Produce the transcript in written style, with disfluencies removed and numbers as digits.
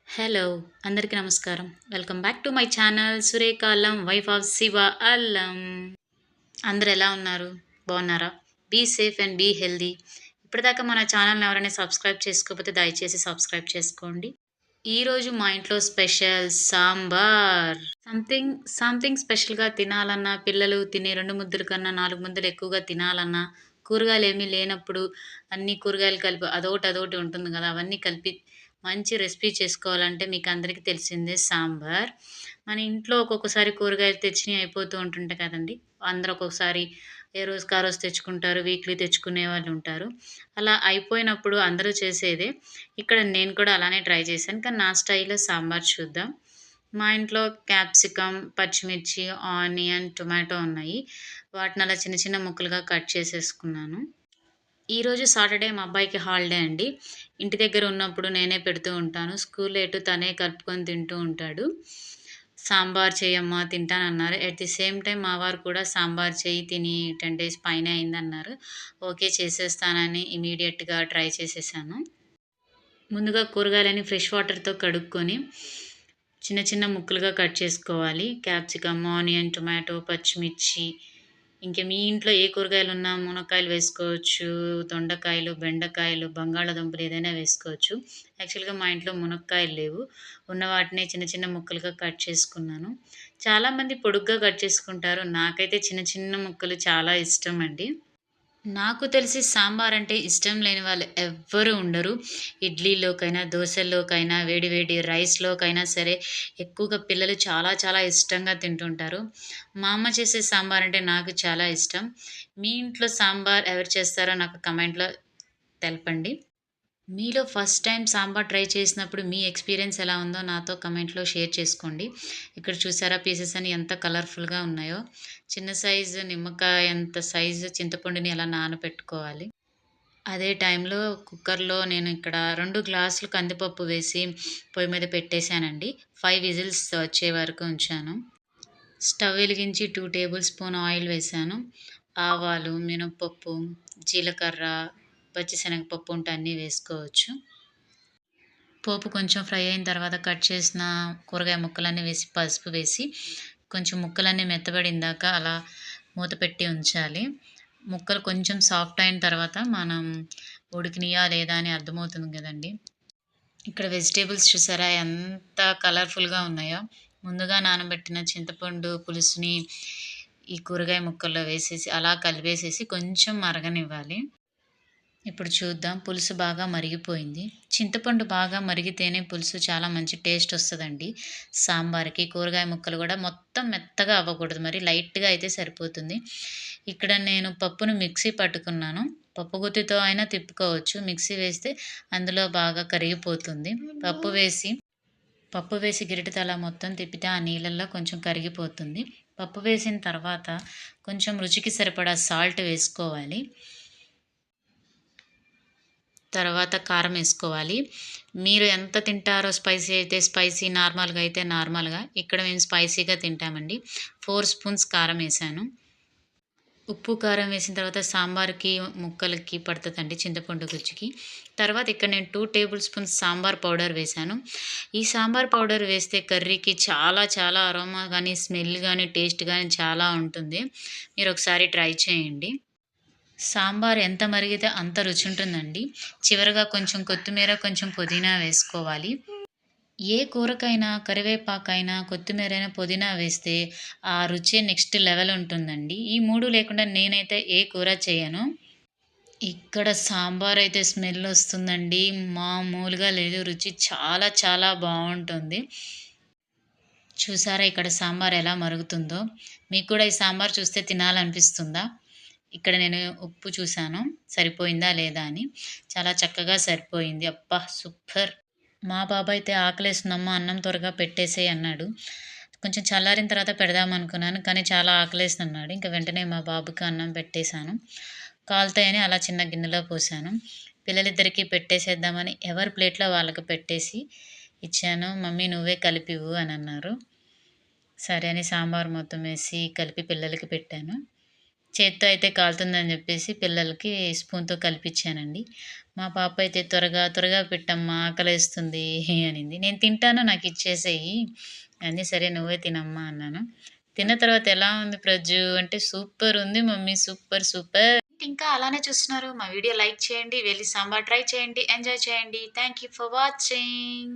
Hello! అందరికీ నమస్కారం. Welcome back to my channel Surekha Allam wife of Shiva Allam. అందరూ ఎలా ఉన్నారు? బాగున్నారా? Be safe and be healthy. ఇప్పటిదాకా మన ఛానల్‌ని ఎవరైనా సబ్స్క్రైబ్ చేసుకోకపోతే దయచేసి సబ్స్క్రైబ్ చేసుకోండి. ఈరోజు మా ఇంట్లో స్పెషల్ సాంబార్. సంథింగ్ స్పెషల్‌గా తినాలన్నా, పిల్లలు తినే 2 ముద్దల కన్నా 4 ముద్దలు ఎక్కువగా తినాలన్నా, కూరగాయలేమీ లేనప్పుడు అన్ని కూరగాయలు కలిపి అదోటి ఉంటుంది గదా! అవన్నీ కలిపి మంచి రెసిపీ చేసుకోవాలంటే మీకందరికీ తెలిసిందే సాంబార్. మన ఇంట్లో ఒక్కొక్కసారి కూరగాయలు తెచ్చినయి అయిపోతూ ఉంటుంటాయి కదండీ! అందరూ ఒక్కొక్కసారి ఏ రోజుకి ఆ రోజు తెచ్చుకుంటారు. వీక్లీ తెచ్చుకునే వాళ్ళుంటారు. అలా అయిపోయినప్పుడు అందరూ చేసేదే. ఇక్కడ నేను కూడా అలానే ట్రై చేశాను. కానీ నా స్టైల్‌లో సాంబార్ చూద్దాం. మా ఇంట్లో క్యాప్సికమ్, పచ్చిమిర్చి, ఆనియన్, టొమాటో ఉన్నాయి. వాటిని అలా చిన్న చిన్న ముక్కలుగా కట్ చేసేసుకున్నాను. ఈరోజు సాటర్‌డే మా అబ్బాయికి హాలిడే అండి. ఇంటి దగ్గర ఉన్నప్పుడు నేనే పెడుతూ ఉంటాను. స్కూల్‌లో ఎటు తనే కలుపుకొని తింటూ ఉంటాడు. సాంబార్ చెయ్యమ్మా తింటానన్నారు. ఎట్ ది సేమ్ టైమ్ మా వారు కూడా సాంబార్ చెయ్యి తిని 10 డేస్ పైనే అయిందన్నారు. ఓకే చేసేస్తానని ఇమ్మీడియేట్‌గా ట్రై చేసేసాను. ముందుగా కూరగాయలన్నీ ఫ్రెష్ వాటర్‌తో కడుక్కొని చిన్న చిన్న ముక్కలుగా కట్ చేసుకోవాలి. క్యాప్సికమ్, ఆనియన్, టొమాటో, పచ్చిమిర్చి ఇంక మీ ఇంట్లో ఏ కూరగాయలున్నా మునక్కాయలు వేసుకోవచ్చు, దొండకాయలు, బెండకాయలు, బంగాళాదుంపలు ఏదైనా వేసుకోవచ్చు. యాక్చువల్‌గా మా ఇంట్లో మునక్కాయలు లేవు. ఉన్న వాటిని చిన్న చిన్న ముక్కలుగా కట్ చేసుకున్నాను. చాలామంది పొడుగ్గా కట్ చేసుకుంటారు. నాకైతే చిన్న చిన్న ముక్కలు చాలా ఇష్టమండి. నాకు తెలిసి సాంబార్ అంటే ఇష్టం లేని వాళ్ళు ఎవ్వరు ఉండరు. ఇడ్లీలోకైనా, దోసల్లోకైనా, వేడి వేడి రైస్‌లోకైనా సరే ఎక్కువగా పిల్లలు చాలా చాలా ఇష్టంగా తింటుంటారు. మా అమ్మ చేసే సాంబార్ అంటే నాకు చాలా ఇష్టం. మీ ఇంట్లో సాంబార్ ఎవరు చేస్తారో నాకు కమెంట్‌లో తెలపండి. మీలో ఫస్ట్ టైమ్ సాంబార్ ట్రై చేసినప్పుడు మీ ఎక్స్‌పీరియన్స్ ఎలా ఉందో నాతో కమెంట్‌లో షేర్ చేసుకోండి. ఇక్కడ చూసారా పీసెస్ అన్ని ఎంత కలర్‌ఫుల్‌గా ఉన్నాయో. చిన్న సైజు నిమ్మకాయ అంత సైజు చింతపండుని అలా నానబెట్టుకోవాలి. అదే టైంలో కుక్కర్‌లో నేను ఇక్కడ 2 గ్లాసులు కందిపప్పు వేసి పొయ్యి మీద పెట్టేసానండి. 5 విజిల్స్ వచ్చే వరకు ఉంచాను. స్టవ్ వెలిగించి 2 టేబుల్ స్పూన్ ఆయిల్ వేశాను. ఆవాలు, మినపప్పు, జీలకర్ర, పచ్చిశనగపప్పు ఉంటే అన్నీ వేసుకోవచ్చు. పోపు కొంచెం ఫ్రై అయిన తర్వాత కట్ చేసిన కూరగాయ ముక్కలన్నీ వేసి, పసుపు వేసి, కొంచెం ముక్కలన్నీ మెత్తబడిందాక అలా మూత పెట్టి ఉంచాలి. ముక్కలు కొంచెం సాఫ్ట్ అయిన తర్వాత మనం ఉడికినయా లేదా అని అర్థమవుతుంది గదండీ! ఇక్కడ వెజిటబుల్స్ చూసారా ఎంత కలర్‌ఫుల్‌గా ఉన్నాయో. ముందుగా నానబెట్టిన చింతపండు పులుసుని ఈ కూరగాయ ముక్కల్లో వేసేసి, అలా కలిపేసేసి కొంచెం మరగనివ్వాలి. ఇప్పుడు చూద్దాం. పులుసు బాగా మరిగిపోయింది. చింతపండు బాగా మరిగితేనే పులుసు చాలా మంచి టేస్ట్ ఒస్తదండి సాంబార్‌కి. కూరగాయ ముక్కలు గూడా మొత్తం మెత్తగా అవ్వకూడదు. మరి లైట్‌గా అయితే సరిపోతుంది. ఇక్కడ నేను పప్పును మిక్సీ పట్టుకున్నాను. పప్పు గుత్తితో అయినా తిప్పుకోవచ్చు. మిక్సీ వేస్తే అందులో బాగా కరిగిపోతుంది. పప్పు వేసి పప్పు వేసి గరిటెతో అలా మొత్తం తిప్పితే ఆ నీళ్ళల్లో కొంచెం కరిగిపోతుంది. పప్పు వేసిన తర్వాత కొంచెం రుచికి సరిపడా సాల్ట్ వేసుకోవాలి. తర్వాత కారం ఏసుకోవాలి. మీరు ఎంత తింటారో స్పైసీ అయితే స్పైసీ, నార్మల్‌గా అయితే నార్మల్‌గా. ఇక్కడ మేము స్పైసీగా తింటామండి. 4 స్పూన్స్ కారం ఏసాను. ఉప్పు, కారం వేసిన తర్వాత సాంబార్‌కి, ముక్కలకి పడతదండి చింతపండు గుజ్జుకి. తర్వాత ఇక్కడ నేను 2 టేబుల్ స్పూన్స్ సాంబార్ పౌడర్ వేశాను. ఈ సాంబార్ పౌడర్ వేస్తే కర్రీకి చాలా చాలా అరోమా గాని, స్మెల్ గాని, టేస్ట్ గాని చాలా ఉంటుంది. మీరొకసారి ట్రై చేయండి. సాంబార్ ఎంత మరిగితే అంత రుచుంటుందండి. చివరగా కొంచెం కొత్తిమీర, కొంచెం పుదీనా వేసుకోవాలి. ఏ కూరకైనా కరివేపాకైనా, కొత్తిమీరైనా, పుదీనా వేస్తే ఆ రుచే నెక్స్ట్ లెవెల్ ఉంటుందండి. ఈ 3 లేకుండా నేనైతే ఏ కూర చేయను. ఇక్కడ సాంబార్ అయితే స్మెల్ ఒస్తుందండి. మామూలుగా లేదు. రుచి చాలా చాలా బావుంటుంది. చూసారా ఇక్కడ సాంబార్ ఎలా మరుగుతుందో? మీకు కూడా ఈ సాంబార్ చూస్తే తినాలనిపిస్తుందా? ఇక్కడ నేను ఉప్పు చూసాను. సరిపోయిందా లేదా అని. చాలా చక్కగా సరిపోయింది. అబ్బా! సూపర్! మా బాబయితే "ఆకలేస్తుందమ్మా అన్నం త్వరగా పెట్టేసేయ్" అన్నాడు. కొంచెం చల్లారిన తర్వాత పెడదామనుకున్నాను. కానీ చాలా ఆకలేస్తుందన్నాడు. ఇంక వెంటనే మా బాబుకి అన్నం పెట్టేశాను. కాలుతాయని అలా చిన్న గిన్నెలో పోశాను. పిల్లలిద్దరికీ పెట్టేసేద్దామని ఎవరి ప్లేట్‌లో వాళ్ళకి పెట్టేసి ఇచ్చాను. "మమ్మీ నువ్వే కలిపివ్వు" అనన్నారు. సరే అని సాంబార్ మొత్తం వేసి కలిపి పిల్లలకి పెట్టాను. చేత్తో అయితే కాలుతుందని జెప్పేసి పిల్లలకి స్పూన్‌తో కలిపిచ్చానండి. మా పాప అయితే "త్వరగా, త్వరగా పెట్టమ్మా ఆకలేస్తుంది" అనింది. "నేను తింటాను నాకిచ్చేసేయి" అంది. "సరే నువ్వే తినమ్మా" అన్నాను. తిన్న తర్వాత "ఎలా ఉంది ప్రజ్జు" అంటే "సూపర్ ఉంది మమ్మీ సూపర్ సూపర్." ఇంకా అలానే చూస్తున్నారు. మా వీడియో లైక్ చేయండి, వెళ్లి సాంబార్ ట్రై చేయండి, ఎంజాయ్ చేయండి. Thank you for watching.